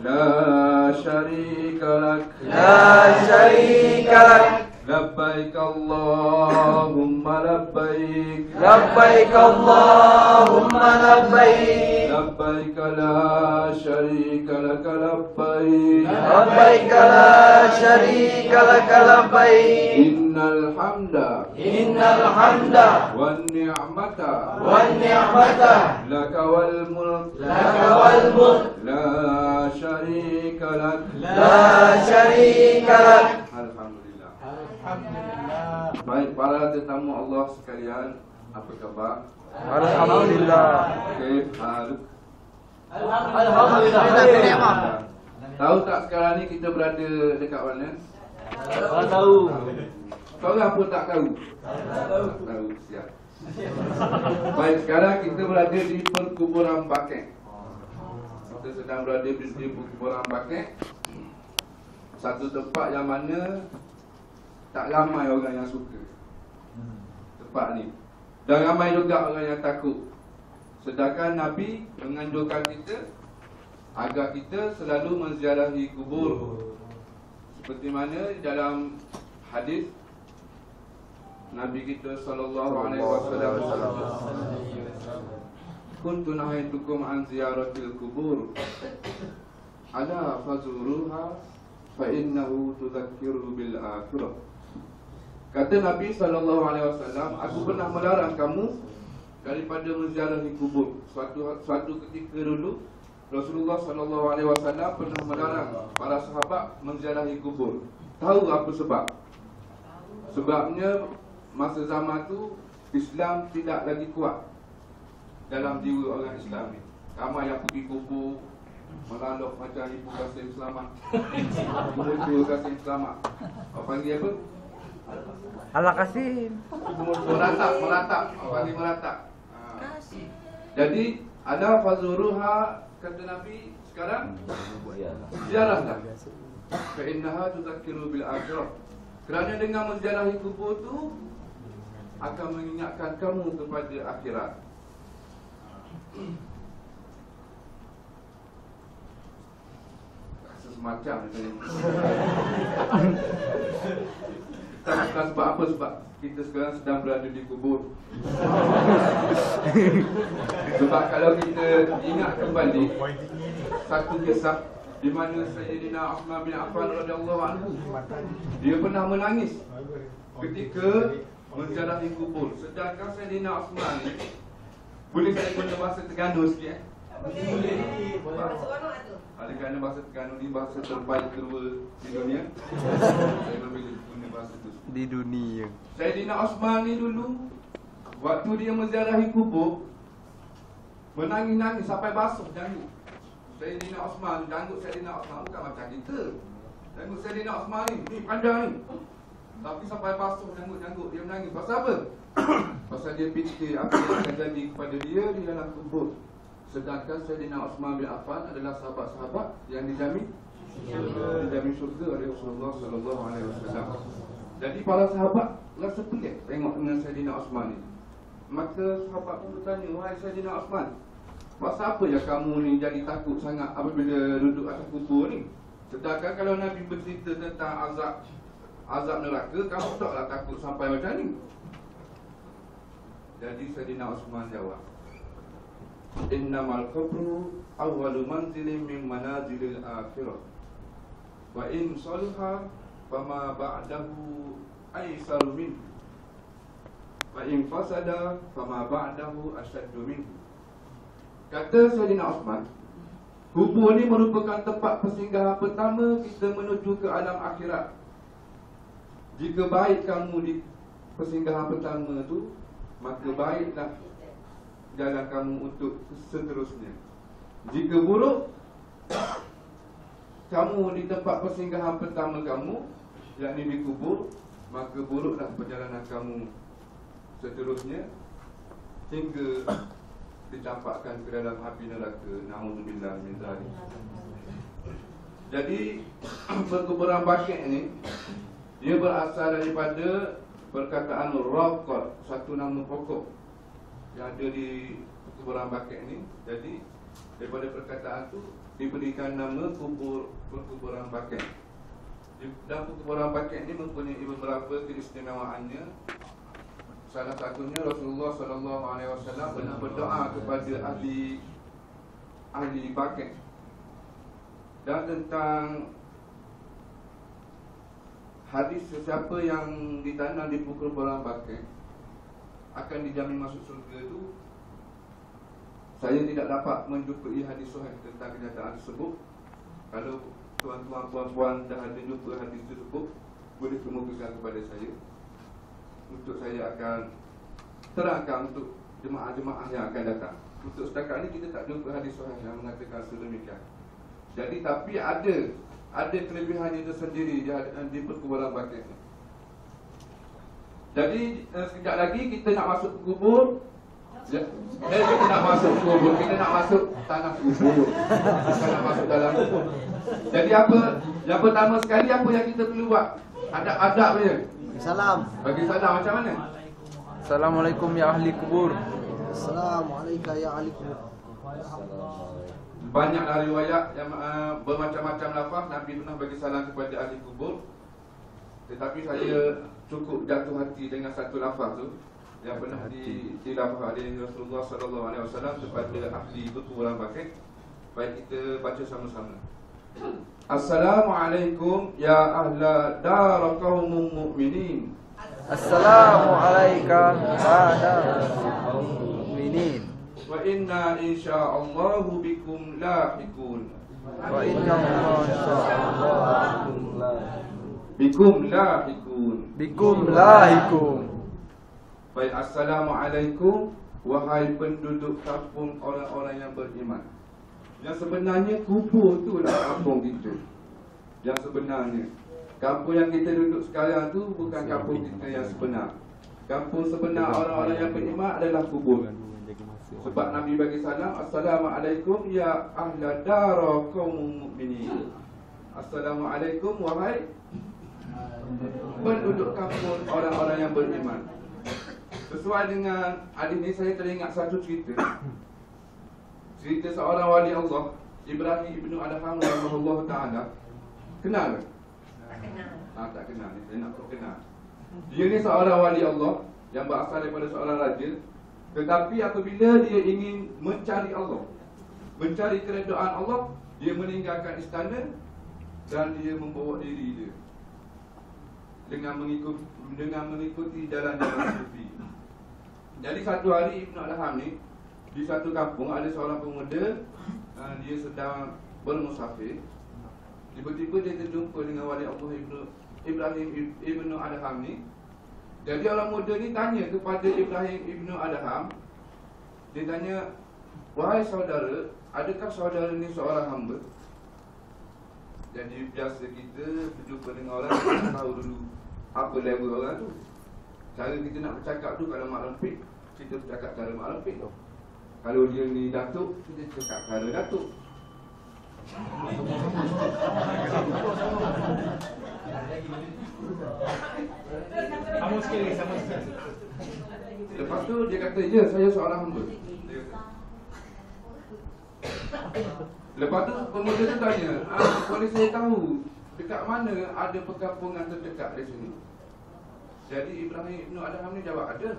لا شريك لك لبيك اللهم لبيك لبيك اللهم لبيك لبيك لا شريك لك لبيك لبيك لا شريك لك لبيك إن الحمد والنعمة لك والملك لا شريك لك Alhamdulillah. Baik para tetamu Allah sekalian, apa khabar? Alhamdulillah. Okey, Alhamdulillah. Tahu tak sekarang ni kita berada dekat mana? Tahu. Korang pun tak tahu? Tak tahu, siap. Baik, sekarang kita berada di perkuburan Bakek. Kita sedang berada di perkuburan Bakek, satu tempat yang mana tak ramai orang yang suka tempat ni, dan ramai juga orang yang takut. Sedangkan Nabi menganjurkan kita agar kita selalu menziarahi kubur, seperti mana dalam hadis Nabi kita sallallahu alaihi wasallam, kuntu nahaitukum an ziyaratil kubur ala fazuruha fa innahu tudzakiru bil akhirah. Kata Nabi sallallahu alaihi wasallam, aku pernah melarang kamu daripada menziarahi kubur. Suatu ketika dulu Rasulullah sallallahu alaihi wasallam pernah melarang para sahabat menziarahi kubur. Tahu apa sebab? Sebabnya masa zaman tu Islam tidak lagi kuat dalam jiwa orang Islam ni. Ramai yang pergi kubur melaluk macam Ibu Kasim Selamat, Ibu Kasim Selamat, apa panggil apa? Allah Kasim. Meratap, apa panggil meratap. Jadi ada fazuruha, kata Nabi sekarang, ziarahlah. Fa innaha tudzakiru bil akhirah. Kerana dengan menziarahi kubur tu akan mengingatkan kamu kepada akhirat. Rasa semacam ni. Tak bukan sebab apa, sebab kita sekarang sedang berada di kubur. Sebab kalau kita ingat kembali satu kisah di mana Sayyidina Uthman bin Affan radhiyallahu anhu, dia pernah menangis ketika menziarahi kubur. Sedangkan Sayyidina Uthman ni, boleh saya guna bahasa Terengganu sikit? Ada kerana bahasa Terengganu ni bahasa terbaik kedua di dunia. Saya memilih guna bahasa tu Di dunia. Sayyidina Uthman ni dulu, waktu dia menziarahi kubur, menangis-nangis sampai basuh janggut. Sayyidina Uthman, janggut Sayyidina Uthman bukan macam kita. Janggut Sayyidina Uthman ni panjang ni, tapi sampai basuh janggut-janggut. Dia menangis, pasal apa? Pasal dia fikir apa yang akan jadi kepada dia di dalam kubur. Sedangkan Sayyidina Uthman bin Affan adalah sahabat-sahabat yang dijamin syurga oleh Rasulullah sallallahu alaihi wasallam. Jadi para sahabat rasa pelik tengok dengan Sayyidina Uthman ni. Maka sahabat pun bertanya, wahai Sayyidina Uthman, pasal apa ya kamu ni jadi takut sangat apabila duduk atas kubur ni? Sedangkan kalau Nabi bercerita tentang azab neraka, kamu taklah takut sampai macam ni. Jadi Sayyidina Uthman jawab, innamal qabru awwalu manzilin min manazilil akhirah, wa in salaha fama ba'dahu aisaru minhu, wa in fasada fama ba'dahu asyaddu minhu. Kata Sayyidina Uthman, kubur ni merupakan tempat persinggahan pertama kita menuju ke alam akhirat. Jika baik kamu di persinggahan pertama tu, maka baiklah jalan kamu untuk seterusnya. Jika buruk kamu di tempat persinggahan pertama kamu, yakni di kubur, maka buruklah perjalanan kamu seterusnya hingga dicampakkan ke dalam api neraka. Na'udzubillah min dzalik. Jadi perkuburan Bakek ni, dia berasal daripada perkataan Raqad, satu nama pokok yang ada di perkuburan Bakek ni. Jadi daripada perkataan tu diberikan nama perkuburan Baqi'. Dan perkuburan Baqi' ini mempunyai beberapa keistimewaannya. Salah satunya Rasulullah SAW pernah berdoa kepada ahli Baqi'. Dan tentang hadis sesiapa yang ditanam di perkuburan Baqi' akan dijamin masuk surga itu, saya tidak dapat menjumpai hadis sahih tentang kenyataan tersebut. Kalau tuan-tuan puan-puan dah ada jumpa hadis tersebut, boleh kemukakan kepada saya, untuk saya akan terangkan untuk jemaah-jemaah yang akan datang. Untuk setakat ini kita tak jumpa hadis sahih yang mengatakan sedemikian. Jadi tapi ada kelebihannya tersendiri di perkuburan Baqi'. Jadi sekejap lagi kita nak masuk kubur. Kita nak masuk kubur, kita nak masuk tanah kubur, bukan nak masuk dalam kubur. Jadi apa yang pertama sekali, apa yang kita perlu buat? Adab-adab dia. Salam. Bagi salam macam mana? Assalamualaikum ya ahli kubur. Assalamualaikum ya ahli kubur. Banyaklah riwayat yang bermacam-macam lafaz Nabi pernah bagi salam kepada ahli kubur. Tetapi saya cukup jatuh hati dengan satu lafaz tu yang pernah dilafaz oleh Rasulullah SAW kepada ahli perkuburan Baqi'. Baik, kita baca sama-sama. Assalamualaikum ya ahla dar qaumul mu'minin. Assalamualaikum ya mu'minin. Wa inna insya'allahu bikum lahiqun. Wa inna Bikum lahiqun. bikum lahikum. Baik, assalamualaikum wahai penduduk kampung orang-orang yang beriman. Yang sebenarnya kubur tu lah kampung kita. Yang sebenarnya kampung yang kita duduk sekarang tu bukan kampung kita yang sebenar. Kampung sebenar orang-orang yang beriman adalah kubur. Sebab Nabi bagi salam, assalamualaikum ya ahla dar qaumul mu'minin. Assalamualaikum wahai penduduk kampung orang-orang yang beriman. Sesuai dengan hadis ini, saya teringat satu cerita. Cerita seorang wali Allah, Ibrahim ibnu Adham rahimahullah ta'ala. Kenal ke? Tak kenal. Tak kenal, saya nak kenal. Dia ni seorang wali Allah yang berasal daripada seorang raja. Tetapi apabila dia ingin mencari Allah, mencari keredaan Allah, dia meninggalkan istana dan dia membawa diri dia dengan mengikuti jalan-jalan sufi. Jadi satu hari Ibnu Adham ni di satu kampung ada seorang pemuda, dia sedang bermusafir. Tiba-tiba dia terjumpa dengan wali Allah Ibrahim Ibnu Adham ni. Jadi orang muda ni tanya kepada Ibrahim Ibnu Adham. Dia tanya, wahai saudara, adakah saudara ni seorang hamba? Jadi biasa kita berjumpa dengan orang, kita tahu dulu apa level orang tu. Cara kita nak bercakap tu, kalau mak lempik, kita bercakap cara mak lempik tu. Kalau dia ni datuk, kita cakap cara datuk. Sama sekali. Lepas tu dia kata, ya saya seorang hamba. Lepas tu pemuda tu tanya, boleh saya tahu dekat mana ada perkampungan terdekat di sini? Jadi Ibrahim Ibnu Adham ni jawab, ada.